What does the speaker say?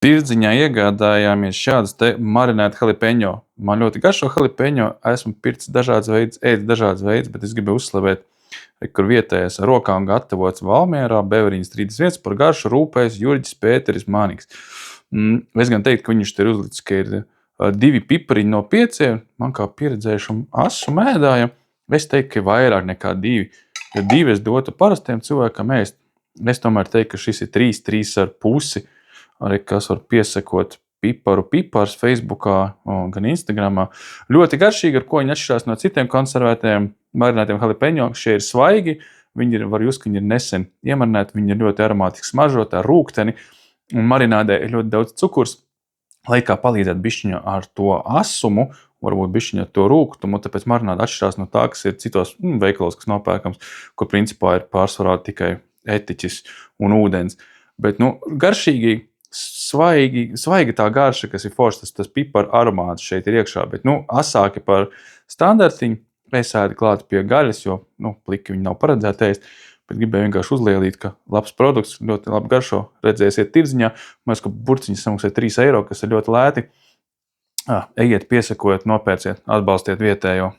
Tirdziņā iegādājāmies šādas te marinētu halipeņo. Man ļoti garšo halipeņo, esmu pircis dažādas veidus, ēdis dažādas veidus, bet es gribēju uzslavēt, kur vietējais ar rokām gatavots Valmierā, Beveriņas 31 par garšu rūpējas Jurģis Pēteris Mānīgs. Es gan teiktu, ka viņš te ir uzlicis, ka ir 2 pipariņi no 5, man kā pieredzējušam asu mēdājam, es teiktu, ka vairāk nekā 2, jo 2 es dotu parastiem cilvēkam ēst. Es tomēr teiktu, ka šis ir 3,5, arī kas var piesakot pipars Facebookā, gan Instagramā. Ļoti garšīgi, ar ko viņi atšķirās no citiem konservētajiem marinātiem halipeņo. Šie ir svaigi, viņi var just, ka viņi ir nesen iemarināti, viņi ir ļoti aromātiski smaržoti ar rūgteni, un marinādē ir ļoti daudz cukurs, lai kā palīdzētu bišķiņa ar to asumu, varbūt bišķiņa ar to rūgtumu, tāpēc marināde atšķirās no tā, kas ir citos veikalos, kas nopērkams, kur principā ir pārsvarā tikai etiķis un ūdens. Bet, garšīgi, svaiga tā garša, kas ir foršs, tas pipara aromāts šeit ir iekšā, bet, asāki par standartiņu, es ēdu klāt pie gaļas, jo, pliki viņi nav paredzēti ēst, bet gribēju vienkārši uzlielīt, ka labs produkts, ļoti labi garšo, redzēsiet tirdziņā, mēs, ka burciņas samaksāja 3 eiro, kas ir ļoti lēti. Ejiet, piesakojot, nopērciet, atbalstiet vietējo.